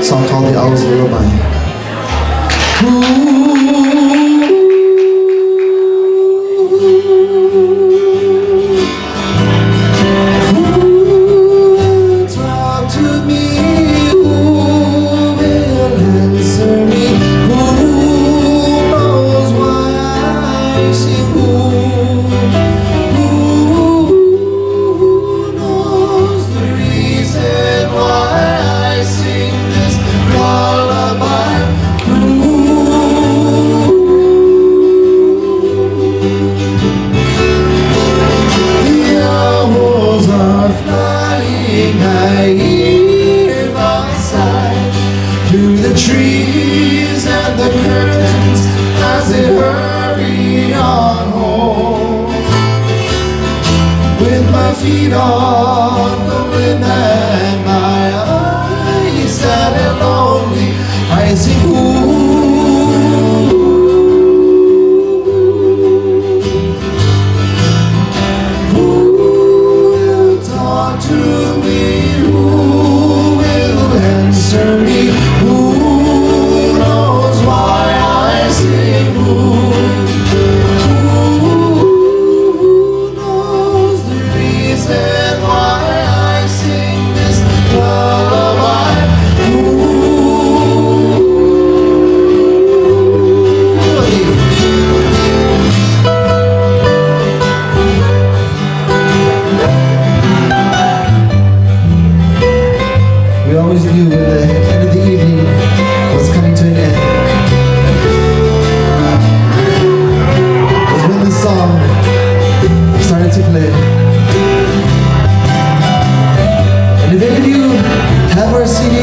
song called The Owl's Lullaby. Talk to me, who will answer me? Who knows why I sing? Who knows the reason why I sing this lullaby? The owls are flying, I hear the sigh through the trees and the curtains as they hurry on home. With my feet on the wind and my eyes sad and lonely, I sing who will talk to me, who will answer me, who knows why I sing, who knows the reason why I sing this lullaby? We always knew when the end of the evening was coming to an end was when the song started to play. And if any of you have our CD,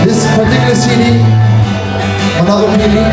this particular CD, Manalo Pili,